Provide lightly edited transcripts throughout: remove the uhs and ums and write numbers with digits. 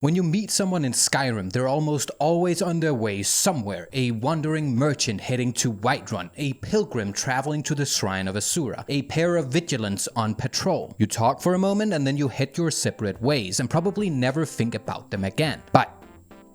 When you meet someone in Skyrim, they're almost always on their way somewhere. A wandering merchant heading to Whiterun, a pilgrim traveling to the Shrine of Asura, a pair of vigilants on patrol. You talk for a moment and then you head your separate ways and probably never think about them again. But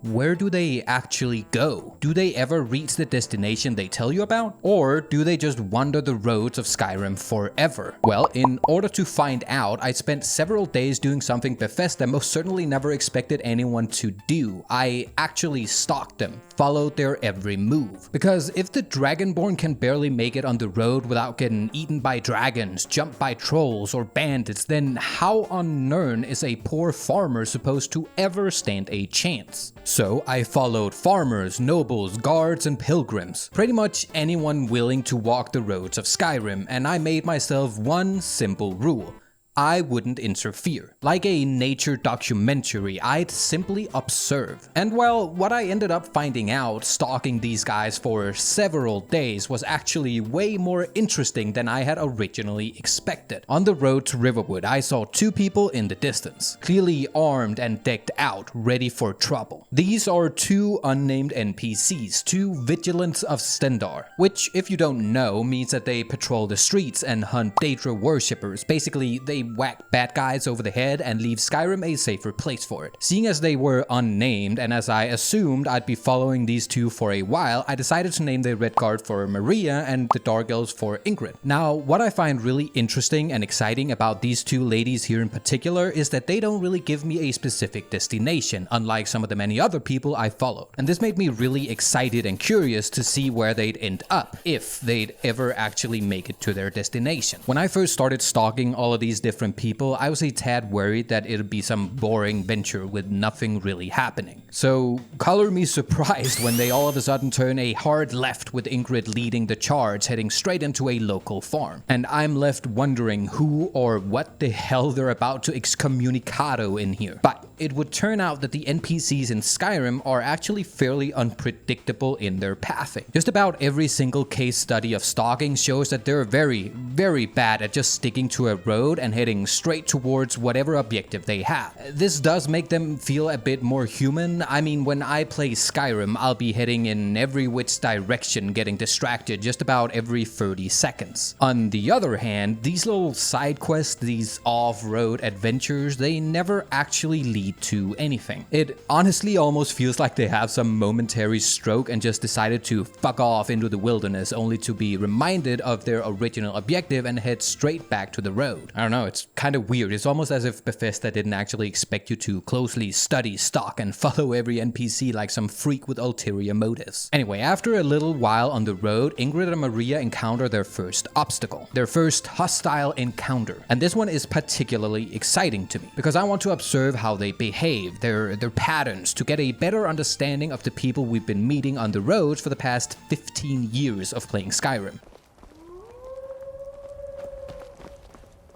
where do they actually go? Do they ever reach the destination they tell you about? Or do they just wander the roads of Skyrim forever? Well, in order to find out, I spent several days doing something Bethesda most certainly never expected anyone to do. I actually stalked them, followed their every move. Because if the Dragonborn can barely make it on the road without getting eaten by dragons, jumped by trolls or bandits, then how on Nirn is a poor farmer supposed to ever stand a chance? So I followed farmers, nobles, guards, and pilgrims. Pretty much anyone willing to walk the roads of Skyrim, and I made myself one simple rule. I wouldn't interfere. Like a nature documentary, I'd simply observe. And well, what I ended up finding out stalking these guys for several days was actually way more interesting than I had originally expected. On the road to Riverwood, I saw two people in the distance, clearly armed and decked out, ready for trouble. These are two unnamed NPCs, two vigilants of Stendarr, which, if you don't know, means that they patrol the streets and hunt Daedra worshippers. Basically, they whack bad guys over the head and leave Skyrim a safer place for it. Seeing as they were unnamed, and as I assumed I'd be following these two for a while, I decided to name the Red Guard for Maria and the Dark Elves for Ingrid. Now, what I find really interesting and exciting about these two ladies here in particular is that they don't really give me a specific destination, unlike some of the many other people I followed. And this made me really excited and curious to see where they'd end up, if they'd ever actually make it to their destination. When I first started stalking all of these different people, I was a tad worried that it'd be some boring venture with nothing really happening. So color me surprised when they all of a sudden turn a hard left with Ingrid leading the charge, heading straight into a local farm. And I'm left wondering who or what the hell they're about to excommunicado in here. But it would turn out that the NPCs in Skyrim are actually fairly unpredictable in their pathing. Just about every single case study of stalking shows that they're very, very bad at just sticking to a road and heading straight towards whatever objective they have. This does make them feel a bit more human. I mean, when I play Skyrim, I'll be heading in every which direction, getting distracted just about every 30 seconds. On the other hand, these little side quests, these off-road adventures, they never actually lead to anything. It honestly almost feels like they have some momentary stroke and just decided to fuck off into the wilderness only to be reminded of their original objective and head straight back to the road. I don't know, it's kind of weird. It's almost as if Bethesda didn't actually expect you to closely study, stalk, and follow every NPC like some freak with ulterior motives. Anyway, after a little while on the road, Ingrid and Maria encounter their first obstacle, their first hostile encounter. And this one is particularly exciting to me because I want to observe how they behave, their patterns, to get a better understanding of the people we've been meeting on the roads for the past 15 years of playing Skyrim.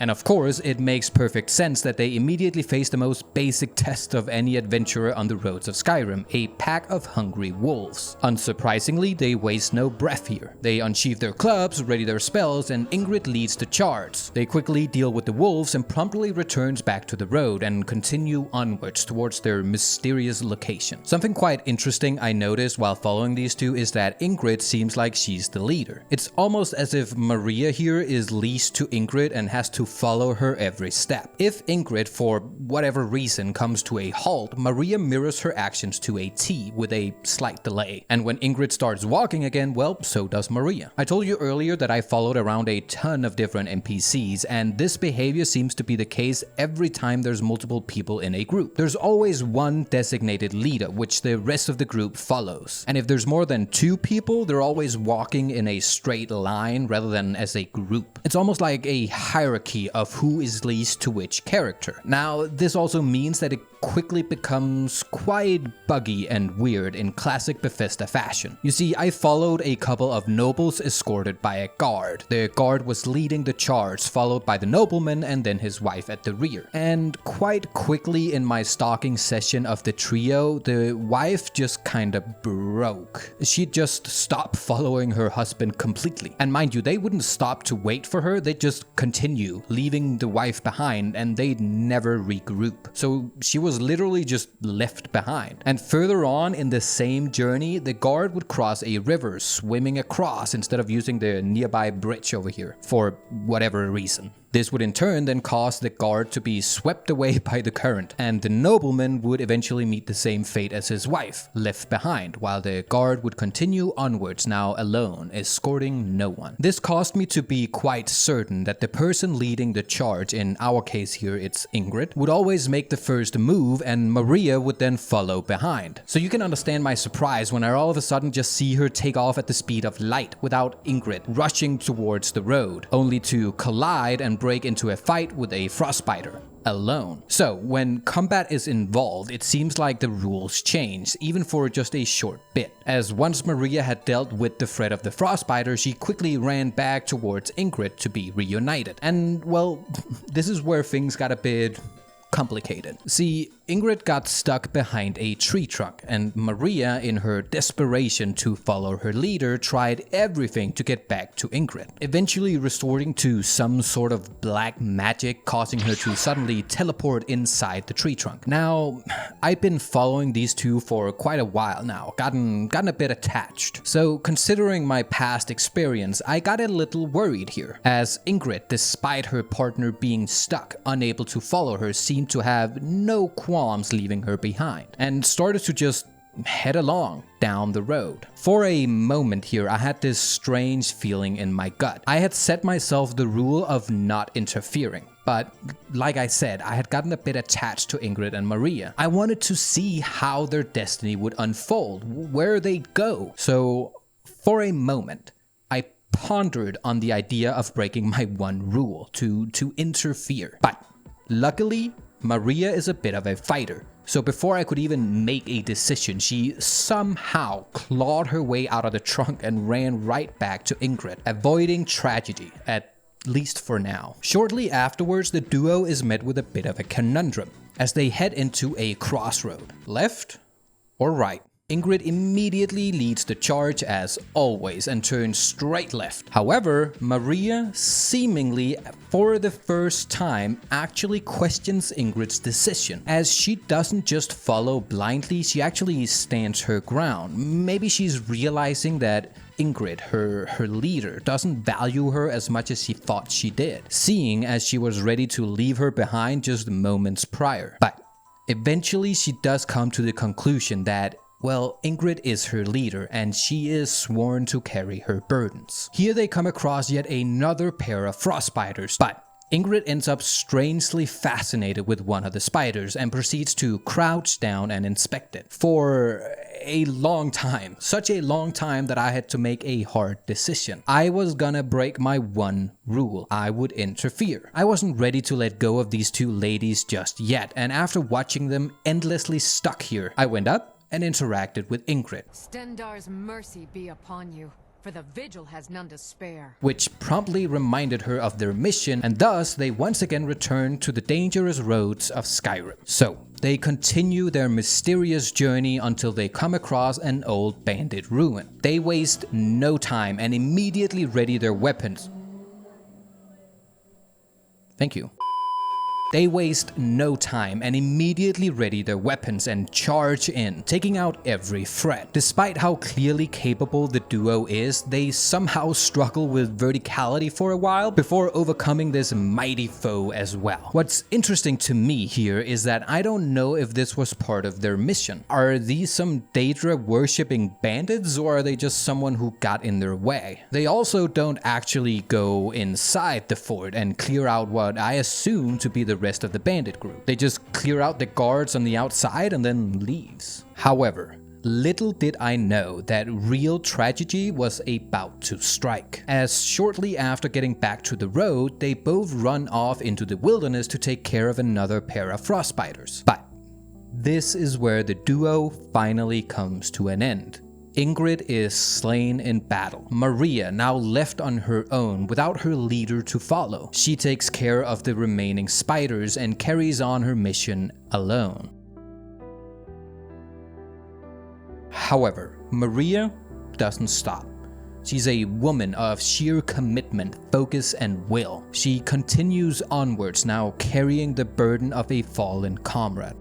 And of course, it makes perfect sense that they immediately face the most basic test of any adventurer on the roads of Skyrim, a pack of hungry wolves. Unsurprisingly, they waste no breath here. They unsheath their clubs, ready their spells, and Ingrid leads the charge. They quickly deal with the wolves and promptly returns back to the road and continue onwards towards their mysterious location. Something quite interesting I noticed while following these two is that Ingrid seems like she's the leader. It's almost as if Maria here is leashed to Ingrid and has to follow her every step. If Ingrid, for whatever reason, comes to a halt, Maria mirrors her actions to a T with a slight delay. And when Ingrid starts walking again, well, so does Maria. I told you earlier that I followed around a ton of different NPCs, and this behavior seems to be the case every time there's multiple people in a group. There's always one designated leader, which the rest of the group follows. And if there's more than two people, they're always walking in a straight line rather than as a group. It's almost like a hierarchy of who is leased to which character. Now, this also means that it quickly becomes quite buggy and weird in classic Bethesda fashion. You see, I followed a couple of nobles escorted by a guard. The guard was leading the charge, followed by the nobleman and then his wife at the rear. And quite quickly in my stalking session of the trio, the wife just kinda broke. She just stopped following her husband completely. And mind you, they wouldn't stop to wait for her, they'd just continue, leaving the wife behind, and they'd never regroup. So she was was literally just left behind. And further on in the same journey, the guard would cross a river, swimming across instead of using the nearby bridge over here for whatever reason. This would in turn then cause the guard to be swept away by the current, and the nobleman would eventually meet the same fate as his wife, left behind, while the guard would continue onwards, now alone, escorting no one. This caused me to be quite certain that the person leading the charge, in our case here it's Ingrid, would always make the first move and Maria would then follow behind. So you can understand my surprise when I all of a sudden just see her take off at the speed of light without Ingrid rushing towards the road, only to collide and break into a fight with a frostbiter alone. So when combat is involved, it seems like the rules change, even for just a short bit. As once Maria had dealt with the threat of the frostbiter, she quickly ran back towards Ingrid to be reunited. And well, this is where things got a bit complicated. See, Ingrid got stuck behind a tree trunk, and Maria, in her desperation to follow her leader, tried everything to get back to Ingrid, eventually resorting to some sort of black magic, causing her to suddenly teleport inside the tree trunk. Now, I've been following these two for quite a while now, gotten a bit attached. So, considering my past experience, I got a little worried here, as Ingrid, despite her partner being stuck, unable to follow her, seemed to have no qualms leaving her behind, and started to just head along down the road. For a moment here, I had this strange feeling in my gut. I had set myself the rule of not interfering, but like I said, I had gotten a bit attached to Ingrid and Maria. I wanted to see how their destiny would unfold, where they'd go. So for a moment, I pondered on the idea of breaking my one rule, to interfere. But luckily, Maria is a bit of a fighter, so before I could even make a decision, she somehow clawed her way out of the trunk and ran right back to Ingrid, avoiding tragedy, at least for now. Shortly afterwards, the duo is met with a bit of a conundrum, as they head into a crossroad. Left or right? Ingrid immediately leads the charge as always and turns straight left. However, Maria, seemingly for the first time, actually questions Ingrid's decision, as she doesn't just follow blindly, she actually stands her ground. Maybe she's realizing that Ingrid, her leader, doesn't value her as much as she thought she did, seeing as she was ready to leave her behind just moments prior. But eventually she does come to the conclusion that, well, Ingrid is her leader, and she is sworn to carry her burdens. Here they come across yet another pair of frostbiters, but Ingrid ends up strangely fascinated with one of the spiders and proceeds to crouch down and inspect it for a long time. Such a long time that I had to make a hard decision. I was gonna break my one rule. I would interfere. I wasn't ready to let go of these two ladies just yet, and after watching them endlessly stuck here, I went up and interacted with Ingrid. Stendar's mercy be upon you, for the vigil has none to spare. Which promptly reminded her of their mission, and thus they once again return to the dangerous roads of Skyrim. So, they continue their mysterious journey until they come across an old bandit ruin. They waste no time and immediately ready their weapons. Thank you. They waste no time and immediately ready their weapons and charge in, taking out every threat. Despite how clearly capable the duo is, they somehow struggle with verticality for a while before overcoming this mighty foe as well. What's interesting to me here is that I don't know if this was part of their mission. Are these some Daedra worshipping bandits, or are they just someone who got in their way? They also don't actually go inside the fort and clear out what I assume to be the rest of the bandit group. They just clear out the guards on the outside and then leaves. However, little did I know that real tragedy was about to strike, as shortly after getting back to the road, they both run off into the wilderness to take care of another pair of frostbiters. But this is where the duo finally comes to an end. Ingrid is slain in battle. Maria, now left on her own without her leader to follow. She takes care of the remaining spiders and carries on her mission alone. However, Maria doesn't stop. She's a woman of sheer commitment, focus, and will. She continues onwards, now carrying the burden of a fallen comrade.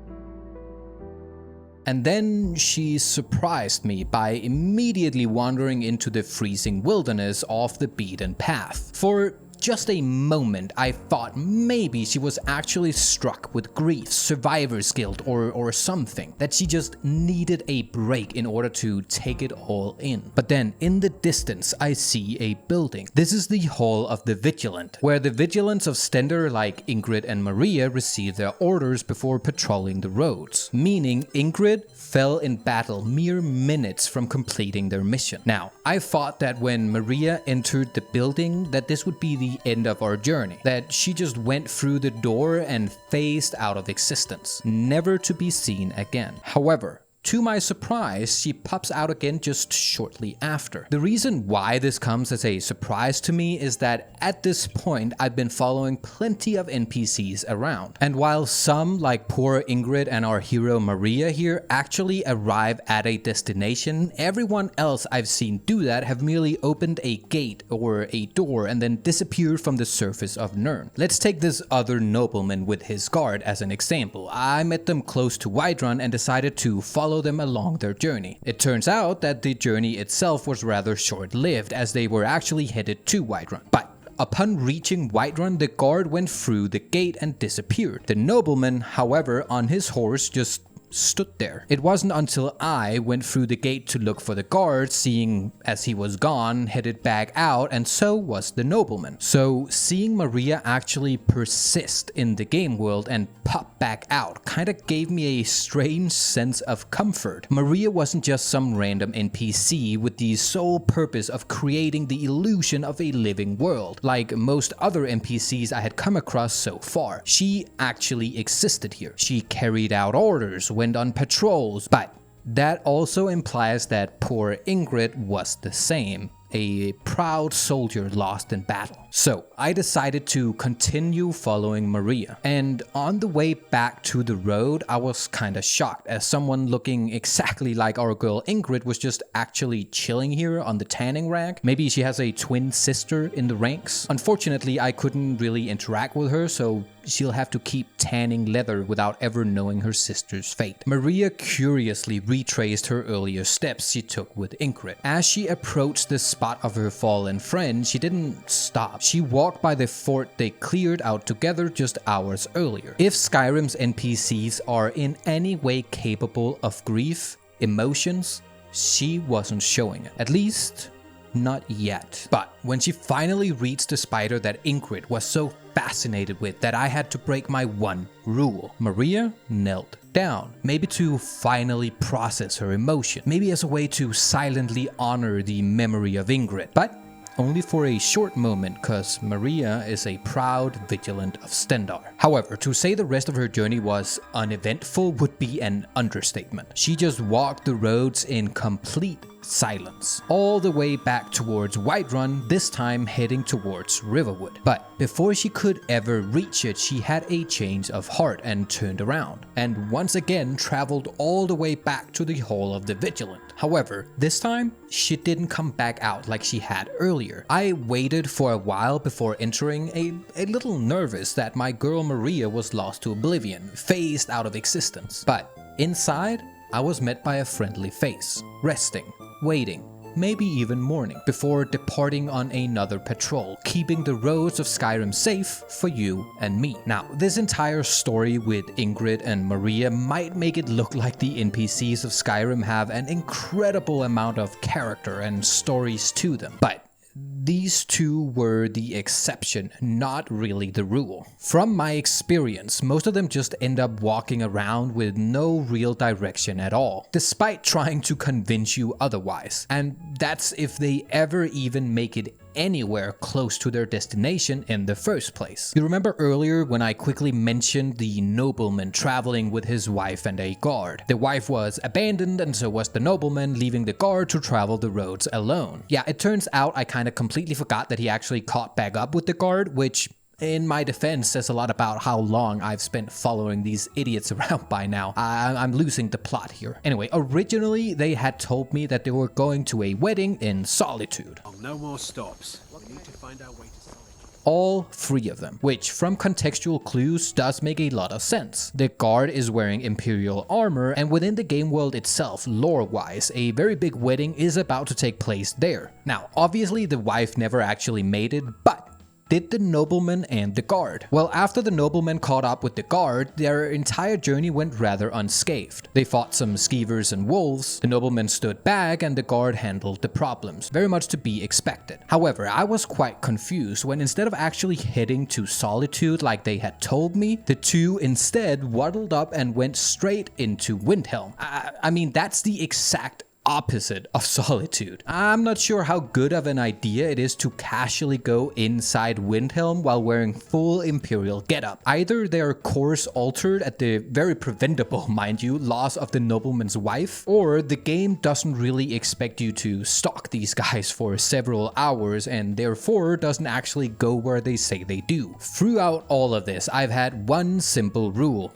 And then she surprised me by immediately wandering into the freezing wilderness off the beaten path. For just a moment, I thought maybe she was actually struck with grief, survivor's guilt, or something. That she just needed a break in order to take it all in. But then, in the distance, I see a building. This is the Hall of the Vigilant, where the vigilants of Stender like Ingrid and Maria receive their orders before patrolling the roads. Meaning, Ingrid fell in battle mere minutes from completing their mission. Now, I thought that when Maria entered the building, that this would be the end of our journey, that she just went through the door and phased out of existence, never to be seen again. However, to my surprise, she pops out again just shortly after. The reason why this comes as a surprise to me is that at this point, I've been following plenty of NPCs around. And while some, like poor Ingrid and our hero Maria here, actually arrive at a destination, everyone else I've seen do that have merely opened a gate or a door and then disappeared from the surface of Nirn. Let's take this other nobleman with his guard as an example. I met them close to Whiterun and decided to follow them along their journey. It turns out that the journey itself was rather short-lived, as they were actually headed to Whiterun. But upon reaching Whiterun, the guard went through the gate and disappeared. The nobleman, however, on his horse just stood there. It wasn't until I went through the gate to look for the guard, seeing as he was gone, headed back out, and so was the nobleman. So seeing Maria actually persist in the game world and pop back out kinda gave me a strange sense of comfort. Maria wasn't just some random NPC with the sole purpose of creating the illusion of a living world, like most other NPCs I had come across so far. She actually existed here. She carried out orders, went on patrols, but that also implies that poor Ingrid was the same. A proud soldier lost in battle. So I decided to continue following Maria. And on the way back to the road, I was kinda shocked, as someone looking exactly like our girl Ingrid was just actually chilling here on the tanning rack. Maybe she has a twin sister in the ranks. Unfortunately, I couldn't really interact with her, so she'll have to keep tanning leather without ever knowing her sister's fate. Maria curiously retraced her earlier steps she took with Ingrid. As she approached the spot of her fallen friend, she didn't stop. She walked by the fort they cleared out together just hours earlier. If Skyrim's NPCs are in any way capable of grief, emotions, she wasn't showing it. At least, not yet. But when she finally reached the spider that Ingrid was so fascinated with that I had to break my one rule, Maria knelt down, maybe to finally process her emotion, maybe as a way to silently honor the memory of Ingrid. But only for a short moment, cause Maria is a proud vigilant of Stendar. However, to say the rest of her journey was uneventful would be an understatement. She just walked the roads in complete silence, all the way back towards Whiterun, this time heading towards Riverwood. But before she could ever reach it, she had a change of heart and turned around, and once again traveled all the way back to the Hall of the Vigilant. However, this time, she didn't come back out like she had earlier. I waited for a while before entering, a little nervous that my girl Maria was lost to oblivion, phased out of existence. But inside, I was met by a friendly face, resting, waiting, maybe even mourning, before departing on another patrol, keeping the roads of Skyrim safe for you and me. Now, this entire story with Ingrid and Maria might make it look like the NPCs of Skyrim have an incredible amount of character and stories to them, but these two were the exception, not really the rule. From my experience, most of them just end up walking around with no real direction at all, despite trying to convince you otherwise. And that's if they ever even make it anywhere close to their destination in the first place. You remember earlier when I quickly mentioned the nobleman traveling with his wife and a guard. The wife was abandoned and so was the nobleman, leaving the guard to travel the roads alone. Yeah, it turns out I kind of completely forgot that he actually caught back up with the guard, which in my defense says a lot about how long I've spent following these idiots around by now. I'm losing the plot here. Anyway, originally they had told me that they were going to a wedding in Solitude. Oh, no more stops. We need to find our way to Solitude. All 3 of them, which from contextual clues does make a lot of sense. The guard is wearing Imperial armor, and within the game world itself, lore-wise, a very big wedding is about to take place there. Now, obviously the wife never actually made it, but did the nobleman and the guard? Well, after the nobleman caught up with the guard, their entire journey went rather unscathed. They fought some skeevers and wolves, the nobleman stood back, and the guard handled the problems, very much to be expected. However, I was quite confused when instead of actually heading to Solitude like they had told me, the 2 instead waddled up and went straight into Windhelm. I mean, that's the exact opposite of Solitude. I'm not sure how good of an idea it is to casually go inside Windhelm while wearing full Imperial getup. Either they're course altered at the very preventable, mind you, loss of the nobleman's wife, or the game doesn't really expect you to stalk these guys for several hours and therefore doesn't actually go where they say they do. Throughout all of this, I've had one simple rule,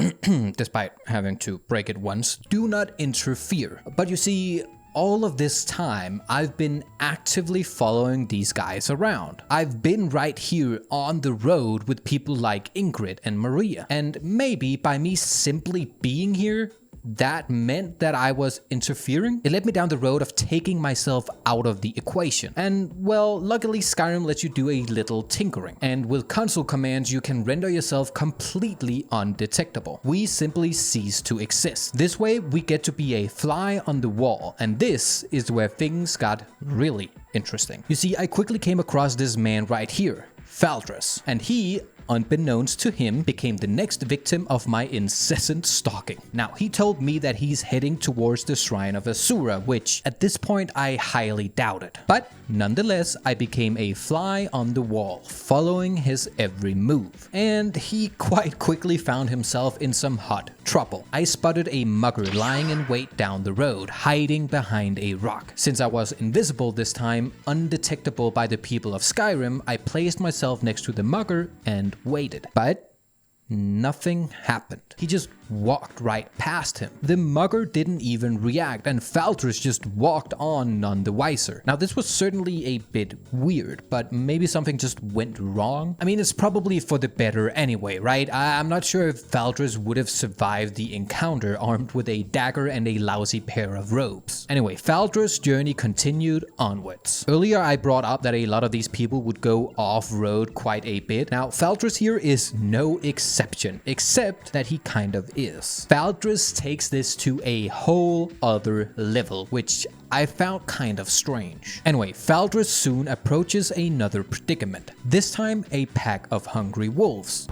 despite having to break it once: do not interfere. But you see, all of this time, I've been actively following these guys around. I've been right here on the road with people like Ingrid and Maria, and maybe by me simply being here, that meant that I was interfering. It led me down the road of taking myself out of the equation. And well, luckily Skyrim lets you do a little tinkering. And with console commands, you can render yourself completely undetectable. We simply cease to exist. This way, we get to be a fly on the wall. And this is where things got really interesting. You see, I quickly came across this man right here, Valdres, and he, unbeknownst to him, became the next victim of my incessant stalking. Now, he told me that he's heading towards the Shrine of Asura, which at this point I highly doubted. But nonetheless, I became a fly on the wall, following his every move. And he quite quickly found himself in some hot trouble. I spotted a mugger lying in wait down the road, hiding behind a rock. Since I was invisible this time, undetectable by the people of Skyrim, I placed myself next to the mugger and waited. But nothing happened. He just walked right past him. The mugger didn't even react, and Valdres just walked on none the wiser. Now, this was certainly a bit weird, but maybe something just went wrong. I mean, it's probably for the better anyway, right? I'm not sure if Valdres would have survived the encounter armed with a dagger and a lousy pair of robes. Anyway, Valdres' journey continued onwards. Earlier, I brought up that a lot of these people would go off-road quite a bit. Now, Valdres here is no exception, except that he kind of is. Valdres takes this to a whole other level, which I found kind of strange. Anyway, Valdres soon approaches another predicament, this time a pack of hungry wolves.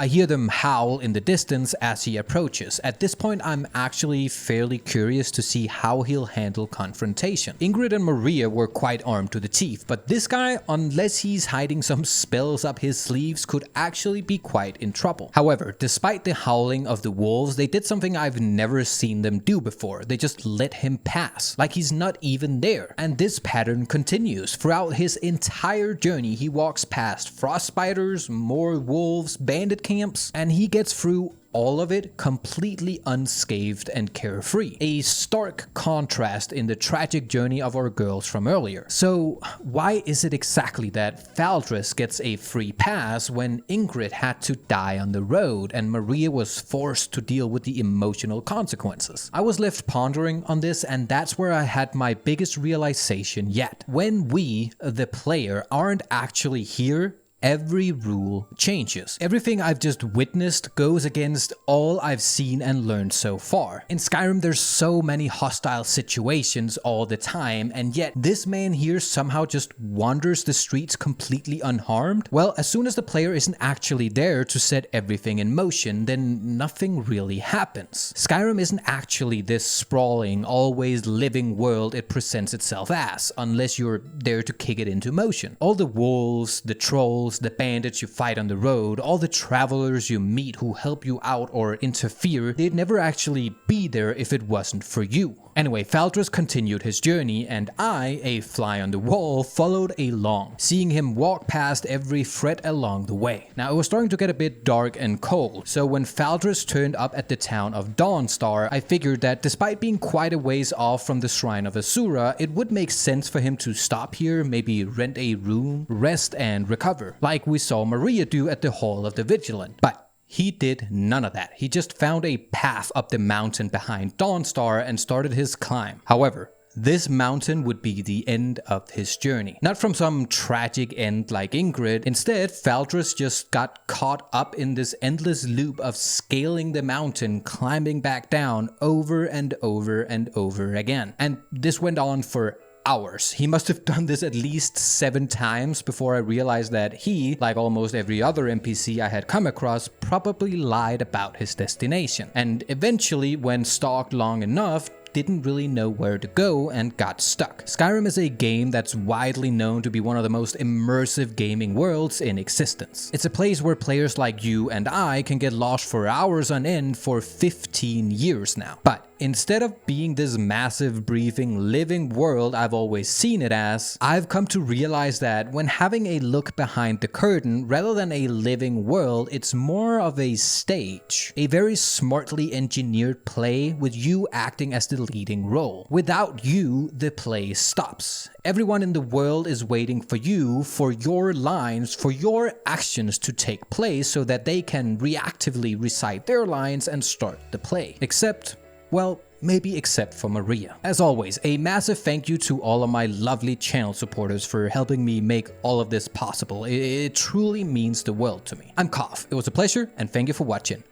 I hear them howl in the distance as he approaches. At this point, I'm actually fairly curious to see how he'll handle confrontation. Ingrid and Maria were quite armed to the teeth, but this guy, unless he's hiding some spells up his sleeves, could actually be quite in trouble. However, despite the howling of the wolves, they did something I've never seen them do before. They just let him pass, like he's not even there. And this pattern continues. Throughout his entire journey, he walks past frost spiders, more wolves, bandit camps, and he gets through all of it completely unscathed and carefree. A stark contrast in the tragic journey of our girls from earlier. So why is it exactly that Valdres gets a free pass when Ingrid had to die on the road and Maria was forced to deal with the emotional consequences? I was left pondering on this, and that's where I had my biggest realization yet. When we, the player, aren't actually here, every rule changes. Everything I've just witnessed goes against all I've seen and learned so far. In Skyrim, there's so many hostile situations all the time, and yet this man here somehow just wanders the streets completely unharmed. Well, as soon as the player isn't actually there to set everything in motion, then nothing really happens. Skyrim isn't actually this sprawling, always living world it presents itself as, unless you're there to kick it into motion. All the wolves, the trolls, locals, the bandits you fight on the road, all the travelers you meet who help you out or interfere, they'd never actually be there if it wasn't for you. Anyway, Valdres continued his journey, and I, a fly on the wall, followed along, seeing him walk past every threat along the way. Now, it was starting to get a bit dark and cold, so when Valdres turned up at the town of Dawnstar, I figured that despite being quite a ways off from the Shrine of Asura, it would make sense for him to stop here, maybe rent a room, rest and recover, like we saw Maria do at the Hall of the Vigilant. But he did none of that. He just found a path up the mountain behind Dawnstar and started his climb. However, this mountain would be the end of his journey. Not from some tragic end like Ingrid. Instead, Valdres just got caught up in this endless loop of scaling the mountain, climbing back down over and over and over again. And this went on for hours. He must have done this at least 7 times before I realized that he, like almost every other NPC I had come across, probably lied about his destination. And eventually, when stalked long enough, didn't really know where to go and got stuck. Skyrim is a game that's widely known to be one of the most immersive gaming worlds in existence. It's a place where players like you and I can get lost for hours on end for 15 years now. But instead of being this massive, breathing, living world I've always seen it as, I've come to realize that when having a look behind the curtain, rather than a living world, it's more of a stage. A very smartly engineered play with you acting as the leading role. Without you, the play stops. Everyone in the world is waiting for you, for your lines, for your actions to take place so that they can reactively recite their lines and start the play. Except, well, maybe except for Maria. As always, a massive thank you to all of my lovely channel supporters for helping me make all of this possible. It truly means the world to me. I'm Koff. It was a pleasure, and thank you for watching.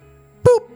Boop!